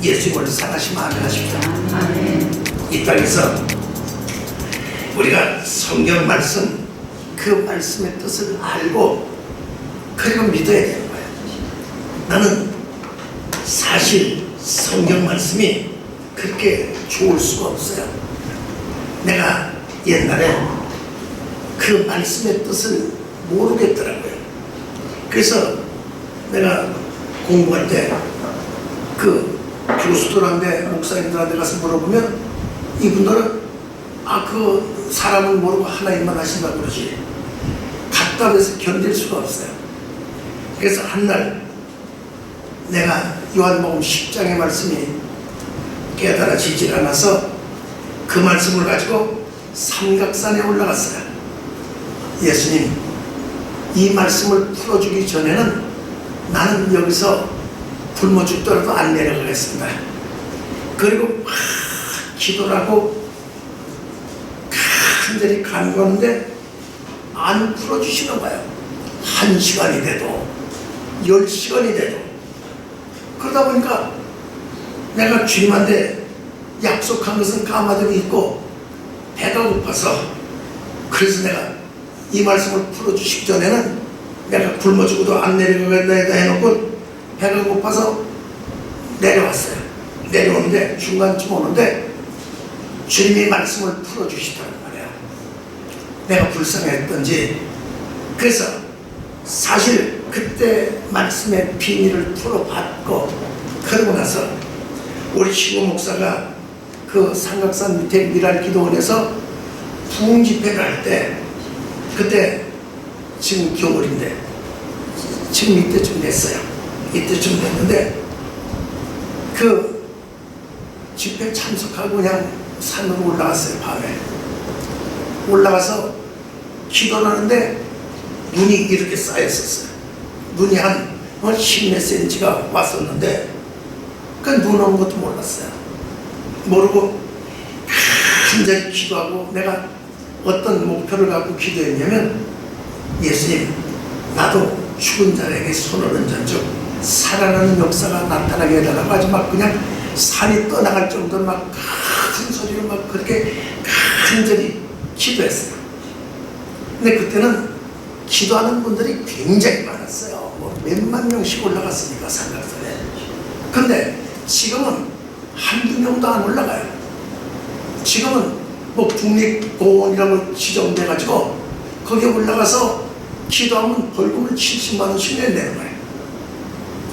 예수님을 사랑하시면 아멘 하십시오. 이 땅에서 우리가 성경 말씀, 그 말씀의 뜻을 알고 그리고 믿어야 되는 거예요. 나는 사실 성경 말씀이 그렇게 좋을 수가 없어요. 내가 옛날에 그 말씀의 뜻을 모르겠더라고요. 그래서 내가 공부할 때 그 교수들한테, 목사님들한테 가서 물어보면 이분들은 그 사람은 모르고 하나님만 하신다고 그러지, 답답해서 견딜 수가 없어요. 그래서 한날 내가 요한복음 10장의 말씀이 깨달아지질 않아서 그 말씀을 가지고 삼각산에 올라갔어요. 예수님, 이 말씀을 풀어주기 전에는 나는 여기서 굶어 죽더라도 안 내려가겠습니다. 그리고 막 기도를 하고 간절히 간구하는데 안 풀어주시는 거예요. 1시간이 돼도 10시간이 돼도. 그러다 보니까 내가 주님한테 약속한 것은 까마득히 있고 배가 고파서, 그래서 내가 이 말씀을 풀어주시기 전에는 내가 굶어 죽어도 안 내려가겠다 해놓고 배가 고파서 내려왔어요. 내려오는데 중간쯤 오는데 주님이 말씀을 풀어주시더란 말이야. 내가 불쌍했던지. 그래서 사실 그때 말씀의 비밀을 풀어받고, 그러고 나서 우리 시고 목사가 그 삼각산 밑에 미랄 기도원에서 부흥 집회를 할 때, 그때 지금 겨울인데 지금 이때쯤 됐어요. 이때쯤 됐는데 그 집회 참석하고 그냥 산으로 올라갔어요. 밤에 올라가서 기도를 하는데 눈이 이렇게 쌓였었어요. 눈이 한 10몇 센치가 왔었는데 그 눈 오는 것도 몰랐어요. 모르고 간절히 기도하고, 내가 어떤 목표를 갖고 기도했냐면, 예수님, 나도 죽은 자에게 손을 얹은 즉 살아나는 역사가 나타나게 해달라고 하지, 막 그냥 산이 떠나갈 정도로 막 큰 소리로 막 그렇게 간절히 기도했어요. 근데 그때는 기도하는 분들이 굉장히 많았어요. 뭐 몇만 명씩 올라갔으니까 삼각산에. 근데 지금은 한두 명도 안 올라가요. 지금은 뭐 국립공원이라고 지정돼가지고 거기에 올라가서 기도하면 벌금을 70만 원씩 내는 거예요.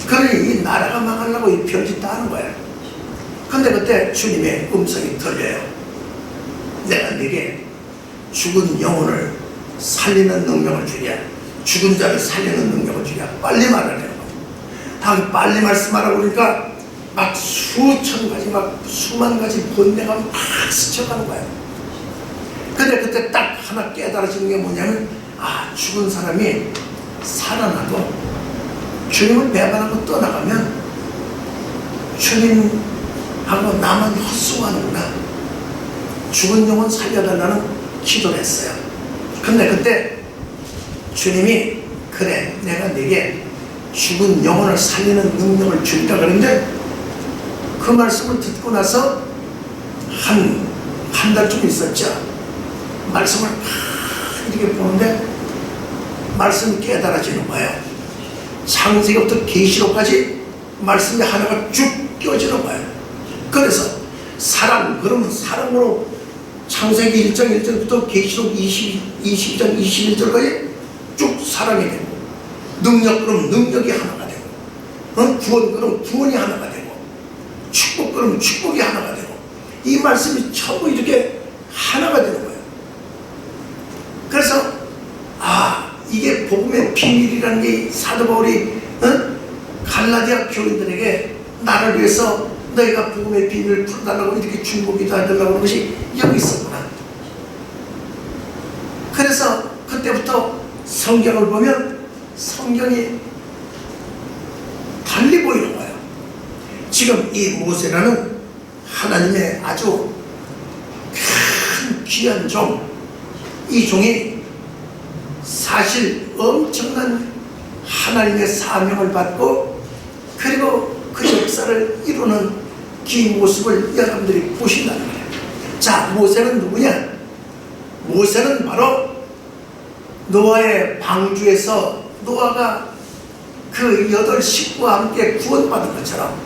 그러니 이 나라가 망하려고 이 편지 따는 거예요. 근데 그때 주님의 음성이 들려요. 내가 네게 죽은 영혼을 살리는 능력을 주랴, 죽은 자를 살리는 능력을 주랴. 빨리 말하래요. 빨리 말씀하라고 그러니까 막 수천 가지, 막 수만 가지 번뇌가 막 스쳐가는 거예요. 근데 그때 딱 하나 깨달아지는 게 뭐냐면, 죽은 사람이 살아나도 주님을 배반하고 떠나가면 주님하고 나만 헛수고하는구나. 죽은 영혼 살려달라는 기도를 했어요. 근데 그때 주님이, 그래, 내가 네게 죽은 영혼을 살리는 능력을 주리라 그랬는데, 그 말씀을 듣고 나서 한 달쯤 있었죠. 말씀을 이렇게 보는데 말씀이 깨달아지는 거예요. 창세기부터 계시록까지 말씀이 하나가 쭉 껴지는 거예요. 그래서 사랑, 그러면 사랑으로 창세기 1장 1절부터 계시록 22장 21절까지 쭉 사랑이 되고, 능력, 그럼 능력이 하나가 되고, 구원, 그럼 구원이 하나가 되고, 축복, 그럼 축복이 하나가 되고, 이 말씀이 전부 이렇게 하나가 되는 거예요. 그래서 이게 복음의 비밀이라는 게 사도 바울이 갈라디아 교인들에게 나를 위해서 너희가 복음의 비밀을 풀어달라고 이렇게 중보기도 해달라고 하는 것이 여기 있었구나. 그래서 그때부터 성경을 보면 성경이 달리 보이는 거예요. 지금 이 모세라는 하나님의 아주 큰 귀한 종, 이 종이 사실 엄청난 하나님의 사명을 받고, 그리고 그 역사를 이루는 그 모습을 여러분들이 보신다는 거예요. 자, 모세는 누구냐? 모세는 바로 노아의 방주에서 노아가 그 8 식구와 함께 구원받은 것처럼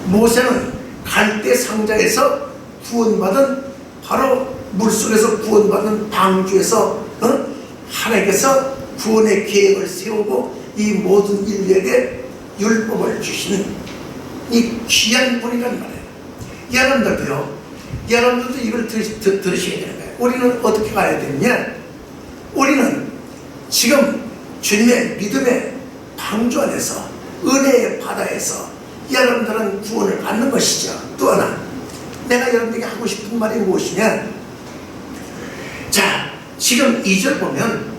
모세는 갈대 상자에서 구원받은, 바로 물속에서 구원받은 방주에서 하나님께서 구원의 계획을 세우고 이 모든 인류에게 율법을 주시는 이 귀한 분이란 말이에요. 여러분들도 이걸 들으셔야 되는 거예요. 우리는 어떻게 가야 되느냐? 우리는 지금 주님의 믿음의 방주 안에서, 은혜의 바다에서 여러분들은 구원을 받는 것이죠. 또 하나, 내가 여러분들에게 하고 싶은 말이 무엇이냐? 자, 지금 2절 보면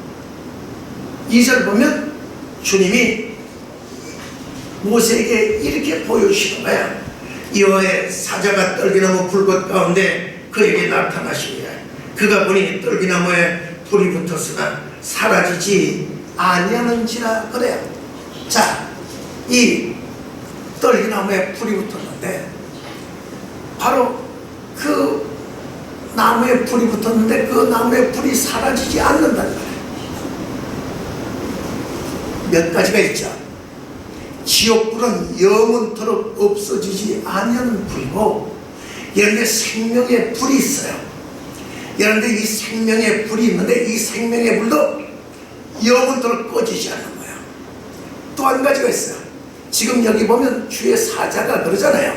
주님이 모세에게 이렇게 보여주시는 거야. 여호와의 사자가 떨기나무 불꽃 가운데 그에게 나타나시니라. 그가 보니 떨기나무에 불이 붙었으나 사라지지 아니하는지라. 그래요. 자, 이 떨기나무에 불이 붙었는데, 바로 그 나무에 불이 붙었는데 그 나무에 불이 사라지지 않는다는 거예요. 몇 가지가 있죠. 지옥불은 영원토록 없어지지 아니하는 불이고, 여러분의 생명의 불이 있어요. 여러분들 이 생명의 불이 있는데 이 생명의 불도 영원토록 꺼지지 않는 거예요. 또 한 가지가 있어요. 지금 여기 보면 주의 사자가 그러잖아요.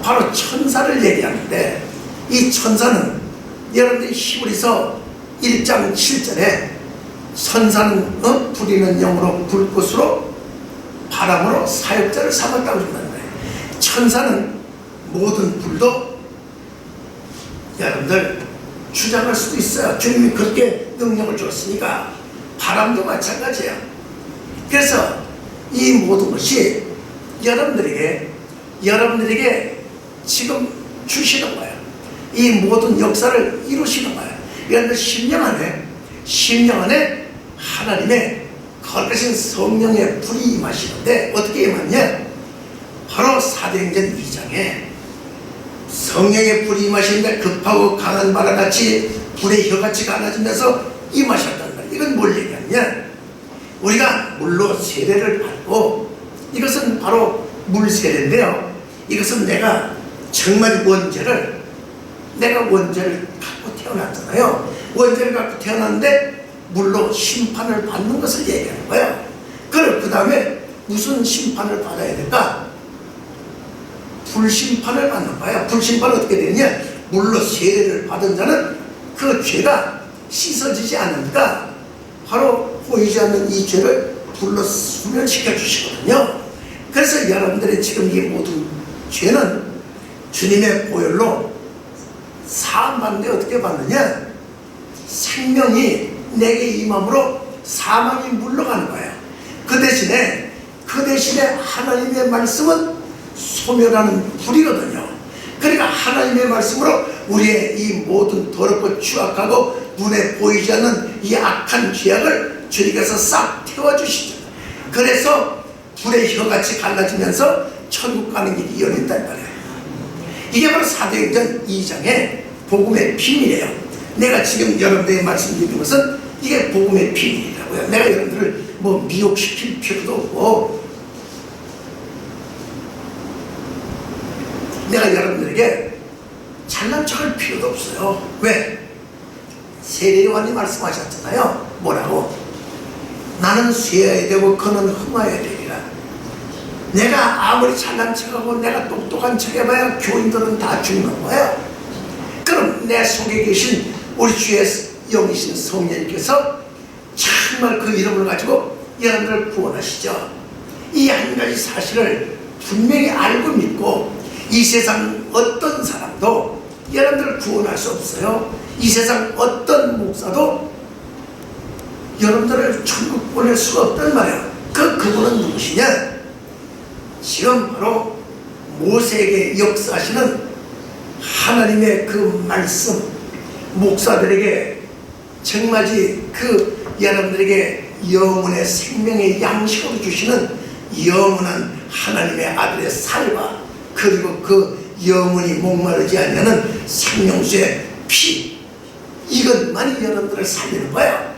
바로 천사를 얘기하는데, 이 천사는 여러분들이 히브리서 1장 7절에 천사는 부리는 영으로 불꽃으로 바람으로 사역자를 삼았다고 그런다는 거예요. 천사는 모든 불도 여러분들 주장할 수도 있어요. 주님이 그렇게 능력을 줬으니까. 바람도 마찬가지예요. 그래서 이 모든 것이 여러분들에게 지금 주시는 거예요. 이 모든 역사를 이루시는 거예요. 여러분들 심령 안에 하나님의 거룩하신 성령의 불이 임하시는데, 어떻게 임하냐? 바로 사도행전 2장에 성령의 불이 임하시는데 급하고 강한 바람같이 불의 혀같이 갈라지면서 임하셨단 말이에요. 이건 뭘 얘기하냐? 우리가 물로 세례를 받고, 이것은 바로 물 세례인데요, 이것은 내가 정말 원죄를 갖고 태어났잖아요. 원죄를 갖고 태어났는데 물로 심판을 받는 것을 얘기하는 거예요. 그럼 그 다음에 무슨 심판을 받아야 될까? 불심판을 받는 거예요. 불심판은 어떻게 되느냐? 물로 세례를 받은 자는 그 죄가 씻어지지 않으니까 바로 보이지 않는 이 죄를 불로 수면시켜 주시거든요. 그래서 여러분들의 지금 이 모든 죄는 주님의 보혈로 사함받는데 어떻게 받느냐? 생명이 내게 임함으로 사망이 물러가는 거예요. 그 대신에 하나님의 말씀은 소멸하는 불이거든요. 그러니까 하나님의 말씀으로 우리의 이 모든 더럽고 추악하고 눈에 보이지 않는 이 악한 죄악을 주님께서 싹 태워주시죠. 그래서 불의 혀같이 갈라지면서 천국 가는 길이 열린단 말이에요. 이게 바로 사도행전 2장의 복음의 비밀이에요. 내가 지금 여러분들에게 말씀드리는 것은 이게 복음의 비밀이라고요. 내가 여러분들을 미혹시킬 필요도 없고, 내가 여러분들에게 잘난 척할 필요도 없어요. 왜? 세례요한이 말씀하셨잖아요. 뭐라고? 나는 쇠해야 되고 그는 흠어야 되리라. 내가 아무리 잘난 척하고 내가 똑똑한 척 해봐야 교인들은 다 죽는 거예요. 그럼 내 속에 계신 우리 주의 영이신 성령님께서 정말 그 이름을 가지고 여러분들을 구원하시죠. 이 한 가지 사실을 분명히 알고 믿고, 이 세상 어떤 사람도 여러분들을 구원할 수 없어요. 이 세상 어떤 목사도 여러분들을 천국 보낼 수가 없단 말이에요. 그분은 누구시냐? 지금 바로 모세에게 역사하시는 하나님의 그 말씀, 목사들에게 정말지 여러분들에게 영혼의 생명의 양식으로 주시는 영원한 하나님의 아들의 살과, 그리고 그 영원히 목마르지 않냐는 생명수의 피, 이것만이 여러분들을 살리는 거예요.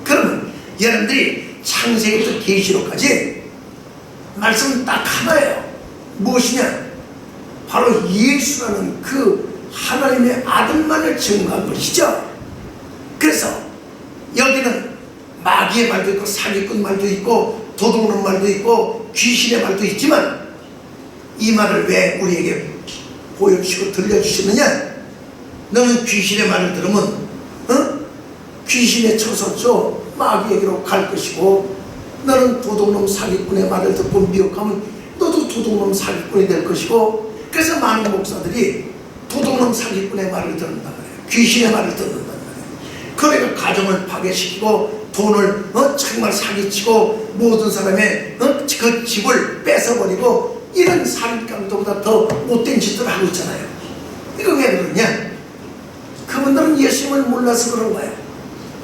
그러면 여러분들이 창세기부터 계시록까지 말씀은 딱 하나예요. 무엇이냐? 바로 예수라는 그 하나님의 아들만을 증거한 것이죠. 그래서 여기는 마귀의 말도 있고 사기꾼 말도 있고 도둑놈 말도 있고 귀신의 말도 있지만, 이 말을 왜 우리에게 보여주시고 들려주시느냐? 너는 귀신의 말을 들으면 귀신의 처소죠 마귀에게로 갈 것이고, 너는 도둑놈 사기꾼의 말을 듣고 미혹하면 너도 도둑놈 사기꾼이 될 것이고, 그래서 많은 목사들이 도둑놈 사기꾼의 말을 듣는단 말이에요. 귀신의 말을 듣는단 말이에요. 그러니까 가정을 파괴시키고 돈을 정말 사기치고 모든 사람의 그 집을 뺏어버리고, 이런 살인강도보다 더 못된 짓들을 하고 있잖아요. 이거 왜 그러냐? 그분들은 예수님을 몰라서 그런 거예요.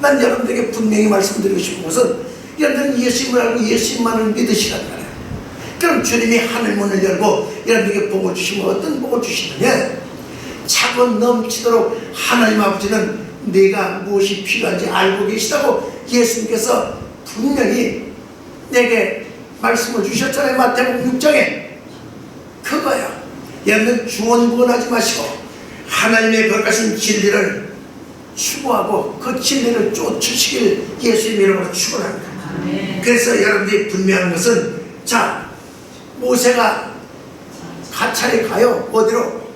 난 여러분들에게 분명히 말씀드리고 싶은 것은, 여러분들은 예수님을 알고 예수님만을 믿으시란 말이에요. 그럼 주님이 하늘문을 열고 여러분들에게 복을 주시면 어떤 복을 주시느냐? 차고 넘치도록 하나님 아버지는 내가 무엇이 필요한지 알고 계시다고 예수님께서 분명히 내게 말씀을 주셨잖아요. 마태복음 6장에. 그거야. 여러분 주원부원하지 마시고 하나님의 거룩하신 진리를 추구하고 그 진리를 쫓으시길 예수님 이름으로 축원합니다. 그래서 여러분들이 분명한 것은, 자, 모세가 가차에 가요. 어디로?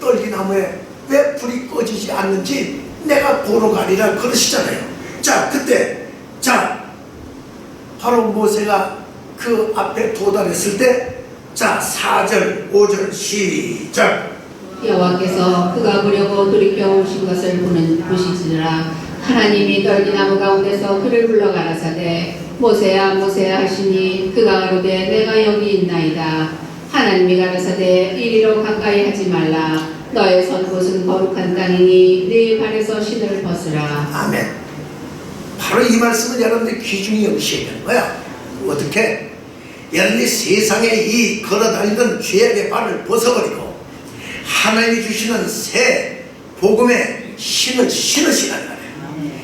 떨기나무에. 왜 불이 꺼지지 않는지 내가 보러 가리라 그러시잖아요. 자, 그때 바로 모세가 그 앞에 도달했을 때, 자, 4절 5절 시작. 여호와께서 그가 보려고 돌이켜 오신 것을 보시지라. 하나님이 떨기나무 가운데서 그를 불러 가라사대 모세야 모세야 하시니 그가 가로되 내가 여기 있나이다. 하나님이 가라사대 이리로 가까이 하지 말라. 너의 선 곳은 거룩한 땅이니 네 발에서 신을 벗으라. 아멘. 바로 이 말씀을 여러분들 귀중히 여기셔야 되는 거야. 어떻게? 여러분들이 세상에 이 걸어다니던 죄악의 발을 벗어버리고 하나님이 주시는 새 복음의 신을 신으시란 말이에요.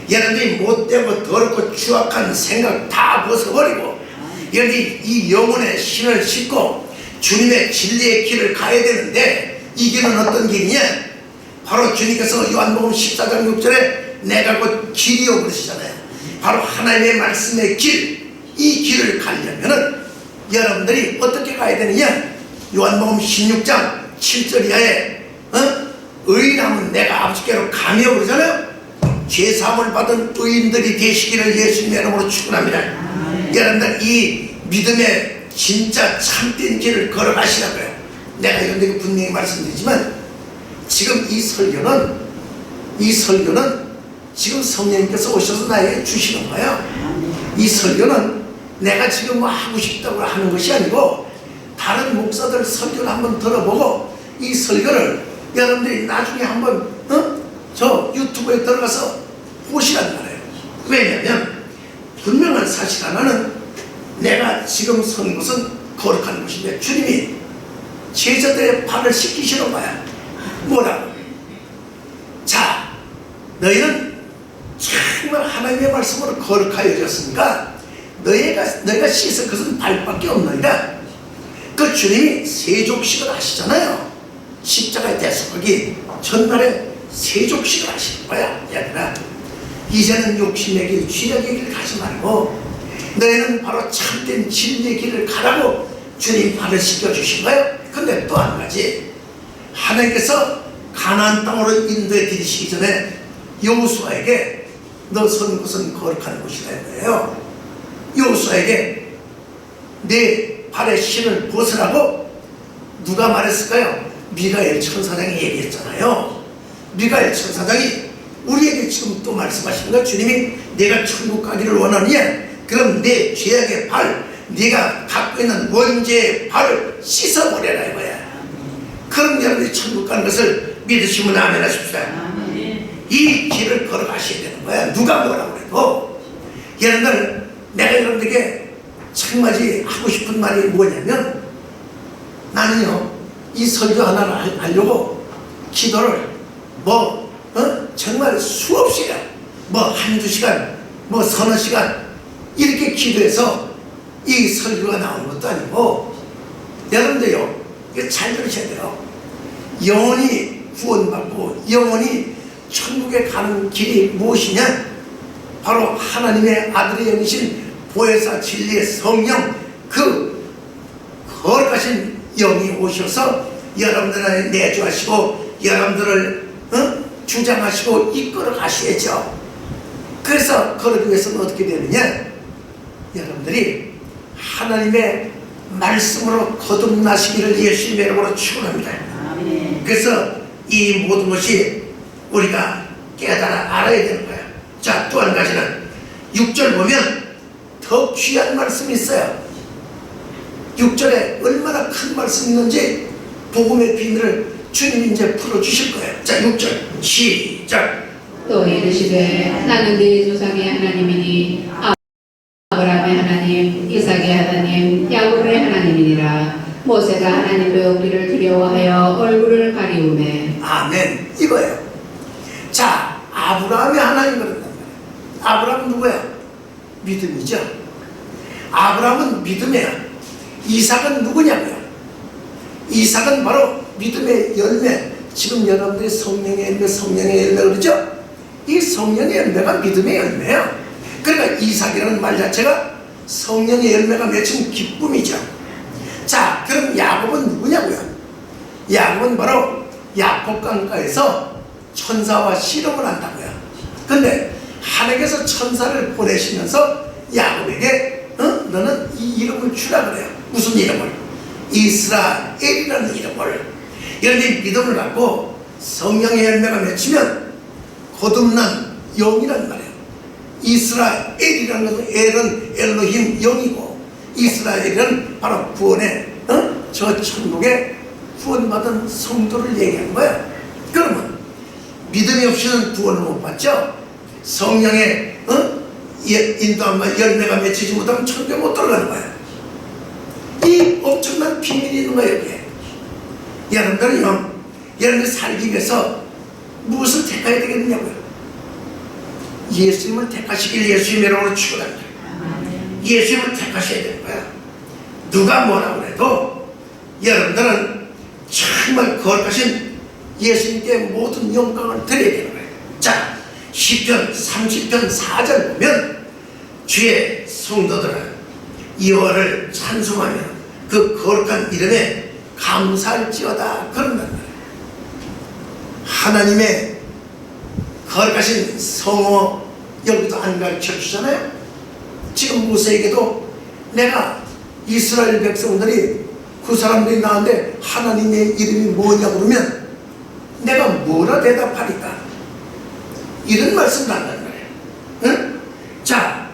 여러분들이 못되고 더럽고 추악한 생각 다 벗어버리고 여러분들이 이 영혼의 신을 신고 주님의 진리의 길을 가야 되는데, 이 길은 어떤 길이냐? 바로 주님께서 요한복음 14장 6절에 내가 곧 길이요 그러시잖아요. 바로 하나님의 말씀의 길, 이 길을 가려면은 여러분들이 어떻게 가야 되느냐? 요한복음 16장 7절 이하에 의인하면 내가 아버지께로 가며 그러잖아요. 죄사함을 받은 의인들이 되시기를 예수님의 이름으로 축원합니다. 여러분들 이 믿음의 진짜 참된 길을 걸어가시라고요. 내가 여러분들에게 분명히 말씀드리지만, 지금 이 설교는 지금 성령님께서 오셔서 나에게 주시는 거예요. 이 설교는 내가 지금 뭐 하고 싶다고 하는 것이 아니고, 다른 목사들 설교를 한번 들어보고 이 설교를 여러분들이 나중에 한번 저 유튜브에 들어가서 보시란 말이에요. 왜냐하면 분명한 사실 하나는, 내가 지금 선 곳은 거룩한 곳인데 주님이 제자들의 발을 씻기시는 거야. 뭐라고? 자, 너희는 정말 하나님의 말씀으로 거룩하여졌으니까 너희가 씻을 것은 발밖에 없느니라. 그 주님이 세족식을 하시잖아요. 십자가에 대속하기 전날에 세족식을 하시는 거야. 얘들아, 이제는 욕심의 길, 죄악의 길을 가지 말고 너희는 바로 참된 진리의 길을 가라고 주님 발을 씻겨주신 거예요. 근데 또 한 가지, 하나님께서 가나안 땅으로 인도해 드리시기 전에 여호수아에게 너 선 곳은 거룩한 곳이라 했어요. 여호수아에게 내 발에 신을 벗으라고 누가 말했을까요? 미가엘 천사장이 얘기했잖아요. 미가엘 천사장이 우리에게 지금 또 말씀하시는 거야. 주님이 내가 천국 가기를 원하느냐? 그럼 내 죄악의 발, 네가 갖고 있는 원죄의 발을 씻어버려라 이거야. 그럼 여러분이 천국 가는 것을 믿으시면 아멘 하십시다. 이 길을 걸어가셔야 되는 거야. 누가 뭐라고 해도. 여러분들, 내가 여러분들에게 정말 하고 싶은 말이 뭐냐면, 나는요 이 설교 하나를 하려고 기도를 정말 수없이 한두 시간 서너 시간 이렇게 기도해서 이 설교가 나오는 것도 아니고, 여러분들요 이거 잘 들으셔야 돼요. 영원히 구원받고 영원히 천국에 가는 길이 무엇이냐? 바로 하나님의 아들의 영이신 보혜사 진리의 성령, 그 거룩하신 영이 오셔서 여러분들 내주하시고 여러분들을 주장하시고 이끌어 가시죠. 그래서 그러기 위해서는 어떻게 되느냐? 여러분들이 하나님의 말씀으로 거듭나시기를 예수님의 이름으로 축원합니다. 그래서 이 모든 것이 우리가 깨달아 알아야 되는 거야. 자, 또 한 가지는 6절 보면 더 귀한 말씀이 있어요. 6절에 얼마나 큰 말씀이 있는지 복음의 비밀을 주님이 이제 풀어주실 거예요. 자, 6절 시작. 또 이르시되 나는 네 조상의 하나님이니 아브라함의 하나님, 이삭의 하나님, 야곱의 하나님이니라. 모세가 하나님 배우기를 두려워하여 얼굴을 가리우매. 아멘. 이거예요. 자, 아브라함의 하나님 그런단 말이에요. 아브라함은 누구야? 믿음이죠. 아브라함은 믿음이야. 이삭은 누구냐고요? 이삭은 바로 믿음의 열매. 지금 여러분들이 성령의 열매 그러죠? 이 성령의 열매가 믿음의 열매예요. 그러니까 이삭이라는 말 자체가 성령의 열매가 맺힌 기쁨이죠. 자, 그럼 야곱은 누구냐고요? 야곱은 바로 야곱 강가에서 천사와 씨름을 한다고요. 근데 하나님께서 천사를 보내시면서 야곱에게 너는 이 이름을 주라 그래요. 무슨 이름을? 이스라엘이라는 이름을. 그런데 믿음을 갖고 성령의 열매가 맺히면 거듭난 영이란 말이에요. 이스라엘이라는 것은 엘은 엘로힘 영이고, 이스라엘은 바로 구원의 저 천국에 구원받은 성도를 얘기하는 거예요. 그러면 믿음이 없이는 구원을 못 받죠. 성령의 인도함과 열매가 맺히지 못하면 천국에 못 들어가는 거예요. 이 엄청난 비밀이 있는 거예요. 여기에 여러분들은요, 여러분들이 살기 위해서 무엇을 택해야 되겠느냐고요? 예수님을 택하시길 예수님의 이름으로 축원합니다. 예수님을 택하셔야 되는 거야. 누가 뭐라고 해도 여러분들은 정말 거룩하신 예수님께 모든 영광을 드려야 되는 거예요. 자, 시편 30편 4절 보면 주의 성도들은 여호와를 찬송하며 그 거룩한 이름에 감사할지어다 그런단 말이에요. 하나님의 거룩하신 성호 여기도 안 가르쳐 주잖아요. 지금 모세에게도 내가 이스라엘 백성들이 그 사람들이 나한테 하나님의 이름이 뭐냐고 그러면 내가 뭐라 대답하리까? 이런 말씀을 한단 말이에요. 응? 자,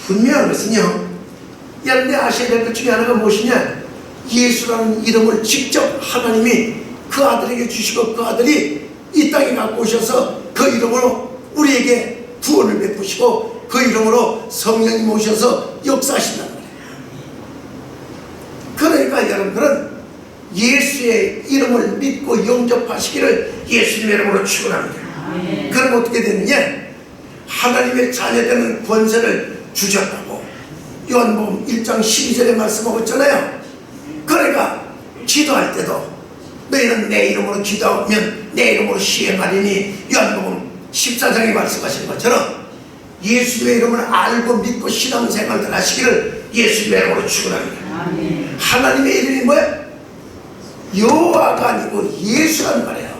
분명한 것은요, 여러분들이 아셔야 될 것 중에 하나가 무엇이냐? 예수라는 이름을 직접 하나님이 그 아들에게 주시고 그 아들이 이 땅에 갖고 오셔서 그 이름으로 우리에게 구원을 베푸시고 그 이름으로 성령님 오셔서 역사하신단 말이에요. 그러니까 여러분들은 예수의 이름을 믿고 영접하시기를 예수님의 이름으로 축원합니다. 그럼 어떻게 되느냐? 하나님의 자녀되는 권세를 주셨다고 요한복음 1장 12절에 말씀하고 있잖아요. 그러니까 기도할 때도 너희는 내 이름으로 기도하면 내 이름으로 시행하리니 요한복음 14장에 말씀하신 것처럼 예수의 이름을 알고 믿고 신앙생활을 하시기를 예수의 이름으로 축원합니다. 하나님의 이름이 뭐야? 여호와가 아니고 예수란 말이에요.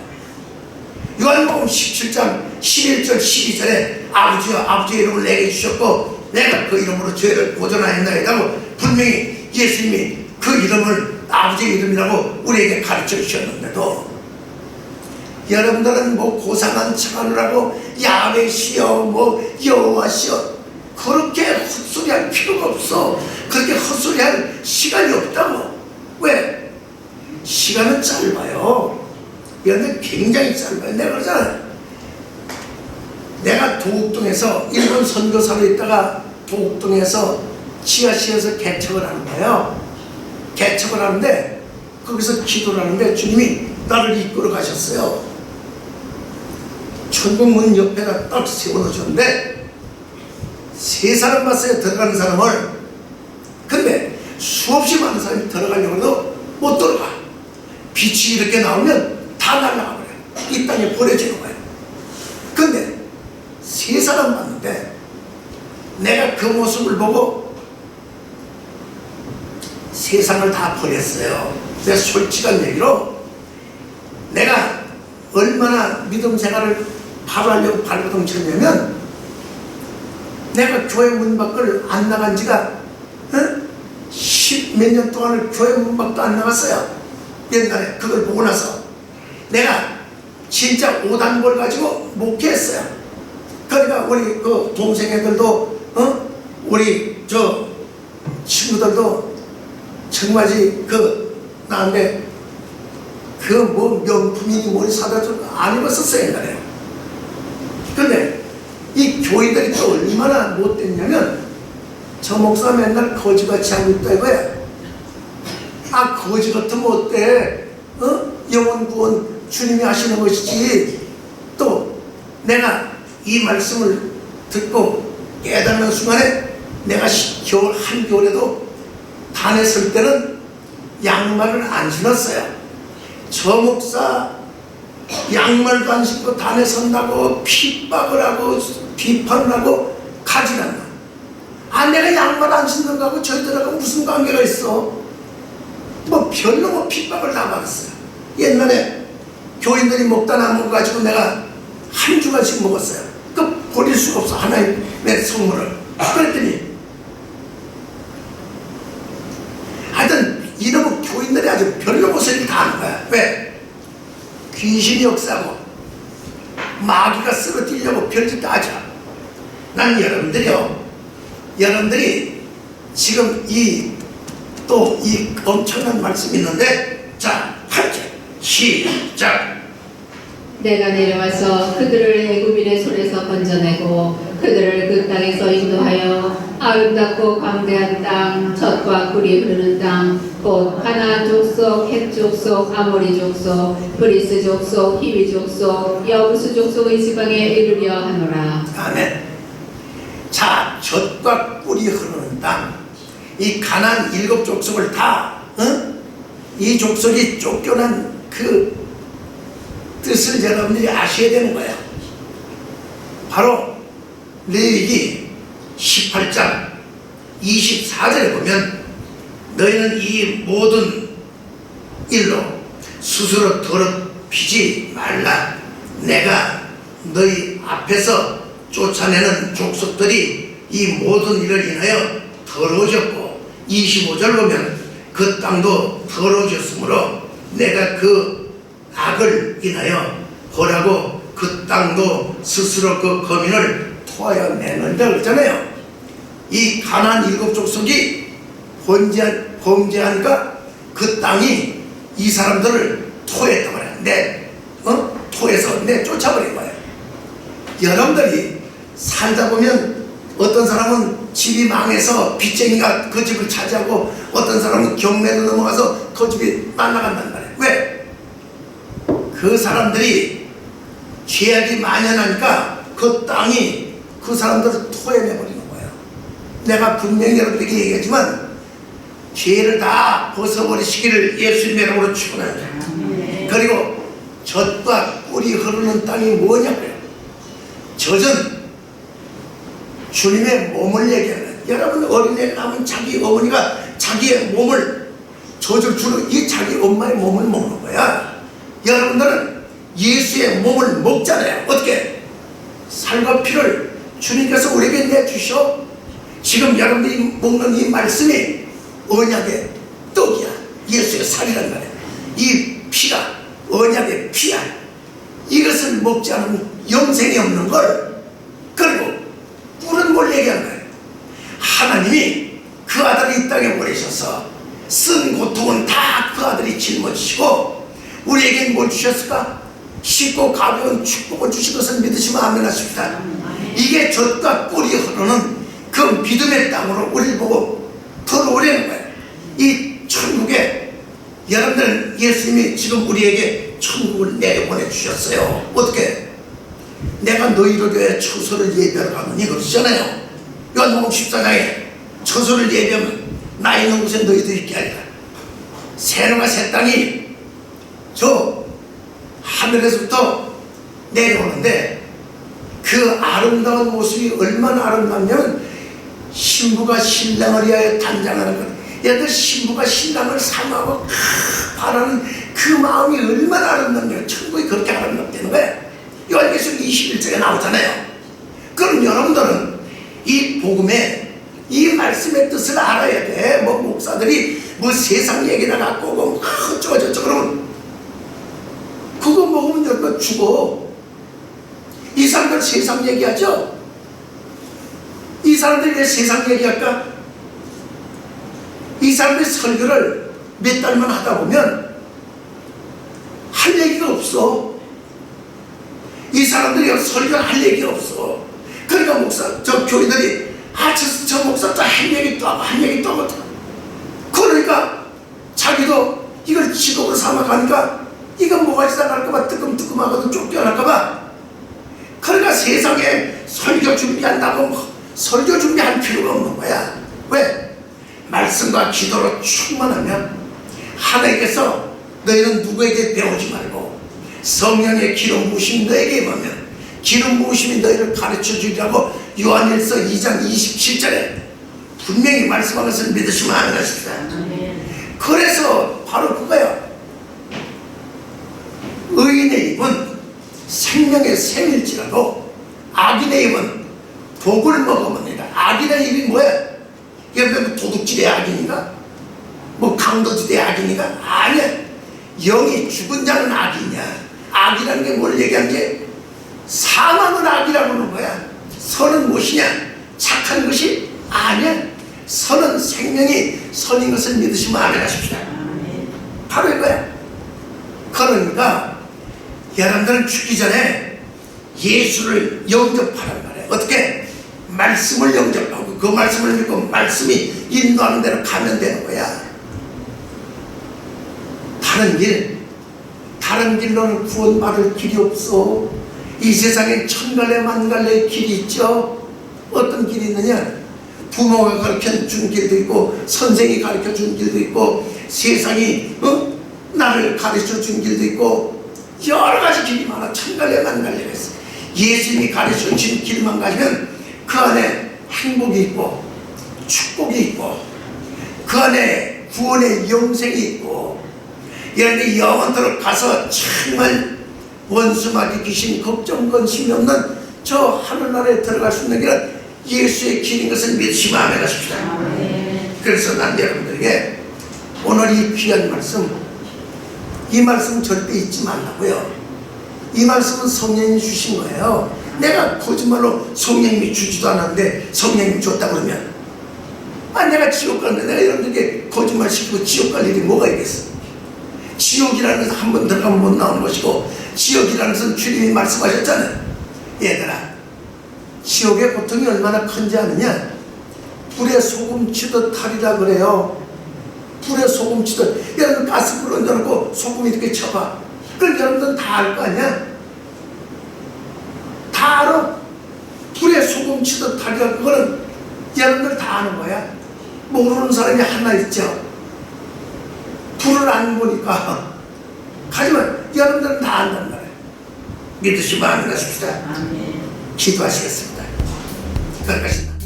요한복음 17장 11절 12절에 아버지여 아버지의 이름을 내게 주셨고 내가 그 이름으로 죄를 보존하였나이다고 분명히 예수님이 그 이름을 아버지의 이름이라고 우리에게 가르쳐 주셨는데도 여러분들은 뭐 고상한 척하느라고 야훼시여 뭐 여호와시여 그렇게 헛소리할 필요가 없어. 그렇게 헛소리할 시간이 없다고. 왜? 시간은 짧아요. 그런데 굉장히 짧아요. 내가 그러잖아. 내가 도곡동에서 일본 선교사로 있다가 도곡동에서 지하실에서 개척을 하는 거예요. 개척을 하는데 거기서 기도를 하는데 주님이 나를 이끌어 가셨어요. 천국 문 옆에다 딱 세워놓으셨는데 세 사람 봤어요. 들어가는 사람을. 근데 수없이 많은 사람이 들어가려고 해도 못 들어가. 빛이 이렇게 나오면 다 날아가 버려요. 이 땅에 버려지는 거예요. 근데 세 사람 봤는데 내가 그 모습을 보고 세상을 다 버렸어요. 내 솔직한 얘기로 내가 얼마나 믿음 생활을 바로 하려고 발버둥 쳤냐면 내가 교회 문 밖을 안 나간 지가 10몇 년 동안을 교회 문 밖도 안 나갔어요. 옛날에 그걸 보고 나서 내가 진짜 오단골 가지고 목회했어요. 그러니까 우리 그 동생 애들도 우리 저 친구들도 정말지 나한테 그 뭐 명품이니 뭘 사다 좀 안 입었었어요 옛날에. 근데 이 교인들이 또 얼마나 못됐냐면 저 목사 맨날 거지같이 하고 있다 이거야. 아 거지 같으면 어때? 영혼 구원 주님이 하시는 것이지. 또 내가 이 말씀을 듣고 깨닫는 순간에 내가 겨울 한겨울에도 단에 설 때는 양말을 안 신었어요. 저 목사 양말도 안 신고 단에 선다고 핍박을 하고 비판을 하고 가지 않나. 아 내가 양말 안 신는 거하고 저희들하고 무슨 관계가 있어. 뭐 별로 뭐 핍박을 다 받았어요. 옛날에 교인들이 먹다 남은 거 가지고 내가 한 주간씩 먹었어요. 그 버릴 수가 없어. 하나님의 선물을. 그랬더니 하여튼 이놈의 교인들이 아주 별로 못을 다 하는 거야. 왜? 귀신이 역사하고 마귀가 쓰러뜨리려고 별짓 다 하죠. 난 여러분들이 지금 이 엄청난 말씀이 있는데 자, 함께 시작. 내가 내려와서 그들을 애굽인의 손에서 건져내고 그들을 그 땅에서 인도하여 아름답고 광대한 땅, 젖과 꿀이 흐르는 땅, 곧 가나안 족속, 헷 족속, 아모리 족속, 브리스 족속, 히위 족속, 여부스 족속의 지방에 이르려 하노라. 아멘. 자, 젖과 꿀이 흐르는 땅, 이 가나안 7 족속을 다, 이 족속이 쫓겨난 그 뜻을 여러분들이 아셔야 되는 거예요. 바로 레위기 18장 24절에 보면 너희는 이 모든 일로 스스로 더럽히지 말라. 내가 너희 앞에서 쫓아내는 족속들이 이 모든 일을 인하여 더러워졌고 25절 보면 그 땅도 더러워졌으므로 내가 그 악을 인하여 벌하고 그 땅도 스스로 그 거민을 토하여 내는다 그랬잖아요. 이 가나안 7 족속이 범죄하니까 그 땅이 이 사람들을 토했단 말이야. 토해서 쫓아버린 거예요. 여러분들이 살다 보면 어떤 사람은 집이 망해서 빚쟁이가 그 집을 차지하고 어떤 사람은 경매로 넘어가서 그 집이 날아간단 말이에요. 왜? 그 사람들이 죄악이 만연하니까 그 땅이 그 사람들을 토해내버리는 거예요. 내가 분명히 여러분에게 얘기했지만 죄를 다 벗어버리시기를 예수님의 이름으로 축원합니다. 그리고 젖과 꿀이 흐르는 땅이 뭐냐고요? 젖은 주님의 몸을 얘기하는, 여러분 어린애를 낳으면 자기 어머니가 자기의 몸을 젖을 주로 이 자기 엄마의 몸을 먹는 거야. 여러분들은 예수의 몸을 먹잖아요. 어떻게? 살과 피를 주님께서 우리에게 내주셔. 지금 여러분들이 먹는 이 말씀이 언약의 떡이야. 예수의 살이란 말이야. 이 피가 언약의 피야. 이것을 먹지 않으면 영생이 없는 걸. 그리고 꿀은 뭘 얘기하는 거예요? 하나님이 그 아들을 이 땅에 보내셔서 쓴 고통은 다 그 아들이 짊어지시고 우리에게 뭘 주셨을까? 쉽고 가벼운 축복을 주신 것을 믿으시면 아멘 하십시다. 이게 젖과 꿀이 흐르는 그 믿음의 땅으로 우리를 보고 들어오려는 거예요. 이 천국에 여러분들 예수님이 지금 우리에게 천국을 내려보내 주셨어요. 어떻게? 내가 너희를 위해 처소를 예비하러 가느니 그러시잖아요. 요한복음 14장에 처소를 예비하면 나 있는 곳에 너희도 있게 하리라. 새로가 새 땅이 저 하늘에서부터 내려오는데 그 아름다운 모습이 얼마나 아름답냐면 신부가 신랑을 위하여 단장하는 것. 얘들 신부가 신랑을 사모하고 바라는 그 마음이 얼마나 아름답냐면 천국이 그렇게 아름답다는 거예요. 요한계시록 21장에 나오잖아요. 그럼 여러분들은 이 복음의 이 말씀의 뜻을 알아야 돼. 뭐 목사들이 뭐 세상 얘기나 갖고 오고 어쩌고 저쩌고 그러면 그거 먹으면 여러분 죽어. 이 사람들 세상 얘기하죠? 이 사람들이 왜 세상 얘기할까? 이 사람들이 설교를 몇 달만 하다 보면 할 얘기가 없어. 이 사람들이 설교를 할 얘기가 없어. 그러니까 목사, 저 교인들이 저 목사 또 할 얘기 또 하고 할 얘기 또 하고 그러니까 자기도 이걸 직업으로 삼아가니까 이건 뭐가 지나갈까봐 뜨끔뜨끔하거든 쫓겨날까봐. 그러니까 세상에 설교 준비한다고 설교 준비할 필요가 없는 거야. 왜? 말씀과 기도로 충만하면 하나님께서 너희는 누구에게 배우지 말고 성령의 기름 부으심이 너에게 임하면 기름 부으심이 너희를 가르쳐 주리라고 요한일서 2장 27절에 분명히 말씀한 것을 믿으시면 안 것입니다. 그래서 바로 그거야. 의인의 입은 생명의 샘일지라도 악인의 입은 독을 먹어봅니다. 악인의 입이 뭐야? 이게 뭐 도둑질의 악인인가? 뭐 강도질의 악인인가? 아니야. 영이 죽은 자는 악이냐? 악이라는 게 뭘 얘기하는 게 사망은 악이라고 하는 거야. 선은 무엇이냐? 착한 것이 아니야. 선은 생명이 선인 것을 믿으시면 아멘하십시다. 바로 이거야. 그러니까 여러분들은 죽기 전에 예수를 영접하란 말이야. 어떻게? 말씀을 영접하고 그 말씀을 믿고 말씀이 인도하는 대로 가면 되는 거야. 다른 길로는 구원받을 길이 없어. 이 세상에 천갈래 만갈래의 길이 있죠. 어떤 길이 있느냐? 부모가 가르쳐 준 길도 있고 선생이 가르쳐 준 길도 있고 세상이 나를 가르쳐 준 길도 있고 여러 가지 길이 많아. 천갈래 만갈래가 있어. 예수님이 가르쳐 준 길만 가면 그 안에 행복이 있고 축복이 있고 그 안에 구원의 영생이 있고 여러분이 영원토록 가서 정말 원수마귀 귀신 걱정 근심이 없는 저 하늘나라에 들어갈 수 있는 길은 예수의 길인 것을 믿으시면 아멘하십시다. 그래서 난 여러분들에게 오늘 이 귀한 말씀, 이 말씀 절대 잊지 말라고요. 이 말씀은 성령이 주신 거예요. 내가 거짓말로 성령님이 주지도 않았는데 성령님이 줬다 그러면 내가 지옥 가는데 내가 여러분들에게 거짓말 시키고 지옥 갈 일이 뭐가 있겠어. 지옥이라는 것은 한 번 들어가면 못 나오는 것이고 지옥이라는 것은 주님이 말씀하셨잖아요. 얘들아, 지옥의 고통이 얼마나 큰지 아느냐? 불에 소금 치듯 하리라 그래요. 불에 소금 치듯. 여러분 가스불 얹어놓고 소금 이렇게 쳐봐. 그걸 여러분들은 다 알 거 아니야? 다 알아. 불에 소금 치듯 하리라. 그거는 여러분들 다 아는 거야. 모르는 사람이 하나 있죠. 불을 안 보니까. 하지만 여러분들은 다 안단 말이에요. 믿으시면 아멘 하십시다. 기도하시겠습니다. 거기까지.